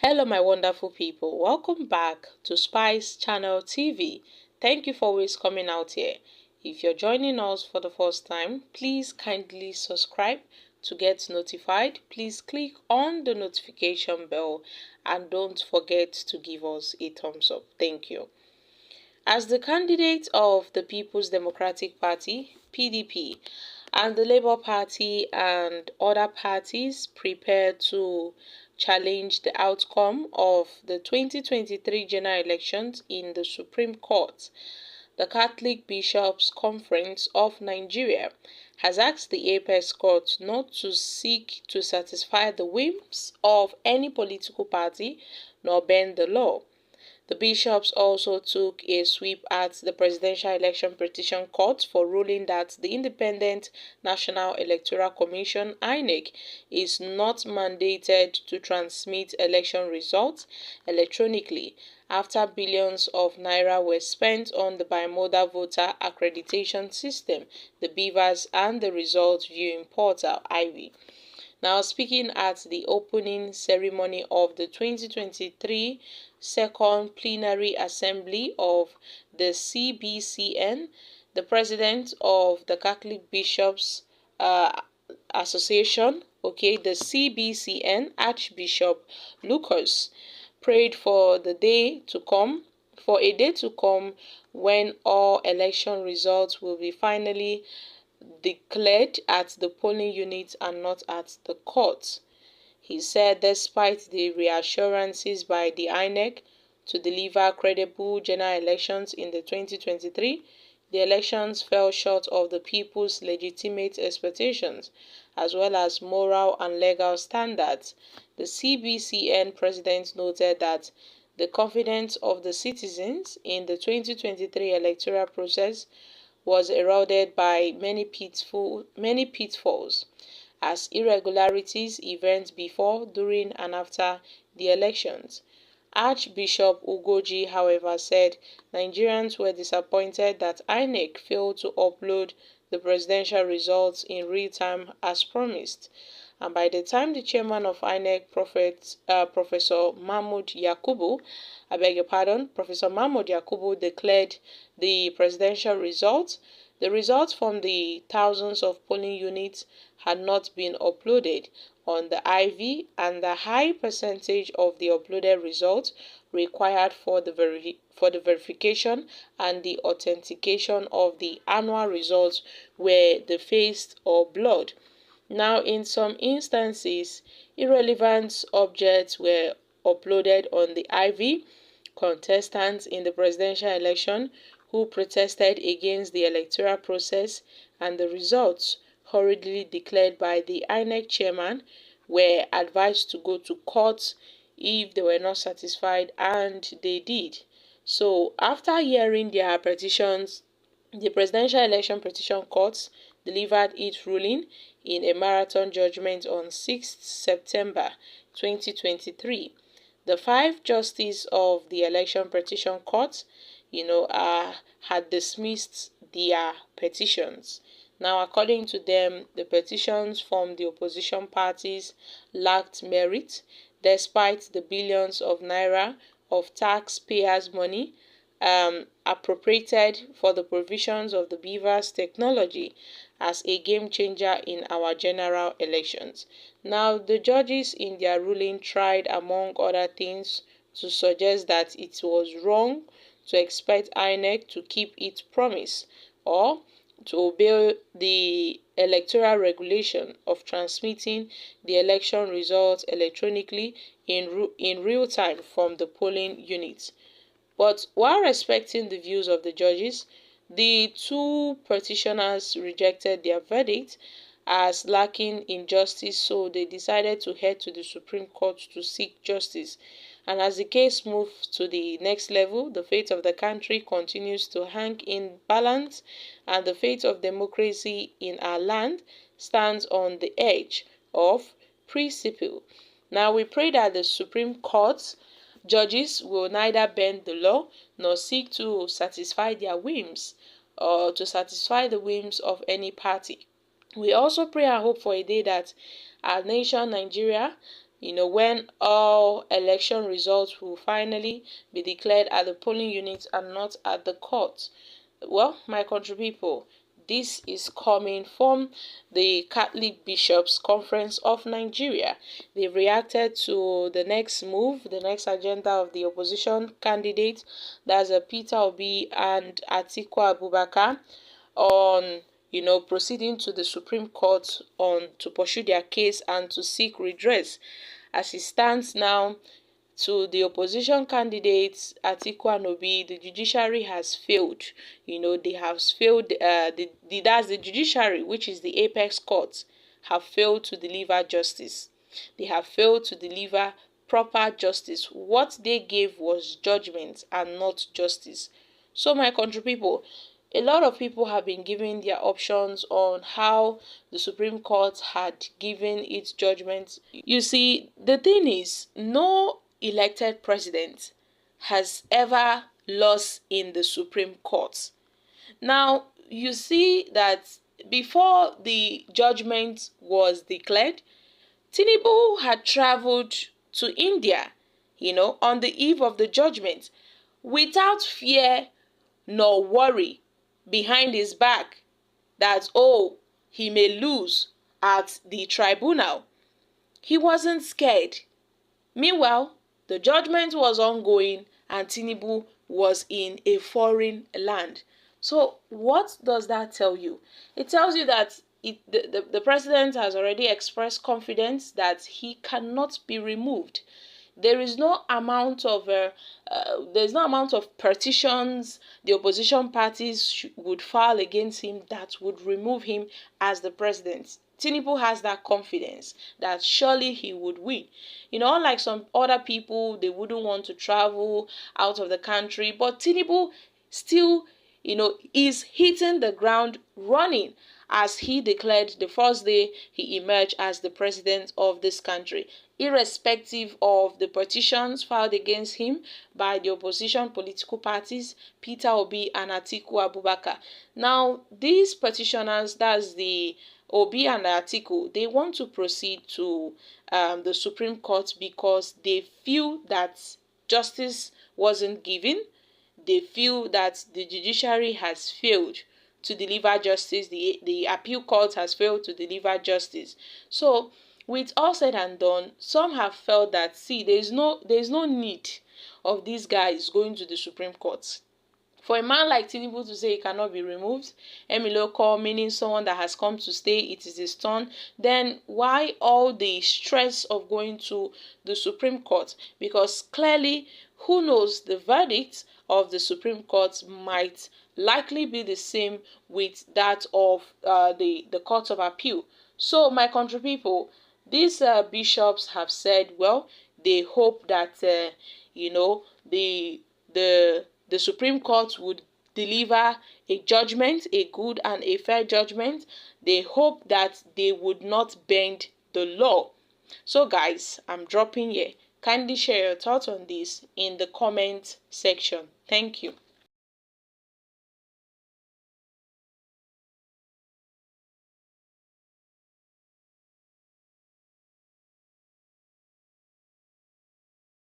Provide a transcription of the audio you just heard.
Hello my wonderful people, welcome back to Spice Channel TV. Thank you for always coming out here. If you're joining us for the first time, please kindly subscribe to get notified. Please click on the notification bell and don't forget to give us a thumbs up. Thank you. As the candidate of the People's Democratic Party, PDP, and the Labour Party and other parties prepare to challenge the outcome of the 2023 general elections in the Supreme Court, the Catholic Bishops' Conference of Nigeria has asked the Apex Court not to seek to satisfy the whims of any political party nor bend the law. The bishops also took a sweep at the Presidential Election Petition Court for ruling that the Independent National Electoral Commission (INEC) is not mandated to transmit election results electronically after billions of naira were spent on the bimodal voter accreditation system, the BVAS, and the results viewing portal (IV). Now, speaking at the opening ceremony of the 2023 Second Plenary Assembly of the CBCN, the president of the Catholic Bishops Association, the CBCN, Archbishop Lucas, prayed for a day to come when all election results will be finally declared at the polling unit and not at the court. He said despite the reassurances by the INEC to deliver credible general elections in the 2023, the elections fell short of the people's legitimate expectations, as well as moral and legal standards. The CBCN president noted that the confidence of the citizens in the 2023 electoral process was eroded by many pitfalls, as irregularities, events before, during, and after the elections. Archbishop Ugoji, however, said Nigerians were disappointed that INEC failed to upload the presidential results in real time as promised. And by the time the chairman of INEC, Professor Mahmoud Yakubu declared the presidential results, the results from the thousands of polling units had not been uploaded on the IV, and the high percentage of the uploaded results required for the verification and the authentication of the annual results were defaced or blurred. Now, in some instances, irrelevant objects were uploaded on the IV. Contestants in the presidential election who protested against the electoral process and the results hurriedly declared by the INEC chairman were advised to go to court if they were not satisfied, and they did. So, after hearing their petitions, the Presidential Election Petition Court delivered its ruling in a marathon judgment on 6th September 2023. The 5 justices of the Election Petition Court, had dismissed their petitions. Now, according to them, the petitions from the opposition parties lacked merit, despite the billions of naira of taxpayers' money appropriated for the provisions of the BVAS technology as a game changer in our general elections. Now, the judges in their ruling tried, among other things, to suggest that it was wrong to expect INEC to keep its promise or to obey the electoral regulation of transmitting the election results electronically in real time from the polling units. But while respecting the views of the judges, the 2 petitioners rejected their verdict as lacking in justice, so they decided to head to the Supreme Court to seek justice. And as the case moves to the next level, the fate of the country continues to hang in balance, and the fate of democracy in our land stands on the edge of precipice. Now, we pray that the Supreme Court judges will neither bend the law nor seek to satisfy their whims or to satisfy the whims of any party. We also pray and hope for a day that our nation, Nigeria, when all election results will finally be declared at the polling units and not at the court. Well, my country people, this is coming from the Catholic Bishops' Conference of Nigeria. They reacted to the next move, the next agenda of the opposition candidate, that's Peter Obi and Atiku Abubakar, on proceeding to the Supreme Court on to pursue their case and to seek redress. As it stands now, to the opposition candidates Atiku and Obi, the judiciary has failed. They have failed. That's the judiciary, which is the apex court, have failed to deliver justice. They have failed to deliver proper justice. What they gave was judgment and not justice. So, my country people, a lot of people have been giving their options on how the Supreme Court had given its judgment. You see, the thing is, no elected president has ever lost in the Supreme Court. Now, you see that before the judgment was declared, Tinubu had traveled to India, on the eve of the judgment, without fear nor worry behind his back that, he may lose at the tribunal. He wasn't scared. Meanwhile, the judgment was ongoing and Tinubu was in a foreign land. So what does that tell you? It tells you that the president has already expressed confidence that he cannot be removed. There is no amount of petitions the opposition parties would file against him that would remove him as the president. Tinubu has that confidence that surely he would win. Unlike some other people, they wouldn't want to travel out of the country, but Tinubu still, is hitting the ground running, as he declared the first day he emerged as the president of this country, irrespective of the petitions filed against him by the opposition political parties, Peter Obi and Atiku Abubakar. Now, these petitioners, that's the Obi and Atiku, they want to proceed to the Supreme Court because they feel that justice wasn't given. They feel that the judiciary has failed to deliver justice. The appeal court has failed to deliver justice. So, with all said and done, some have felt that, there's no need of these guys going to the Supreme Court. For a man like Tinubu to say he cannot be removed, Emiloko, meaning someone that has come to stay, it is his turn, then why all the stress of going to the Supreme Court? Because clearly, who knows, the verdict of the Supreme Court might likely be the same with that of the Court of Appeal. So, my country people, these bishops have said, well, they hope that the Supreme Court would deliver a judgment, a good and a fair judgment. They hope that they would not bend the law. So guys, I'm dropping here. Kindly share your thoughts on this in the comment section. Thank you.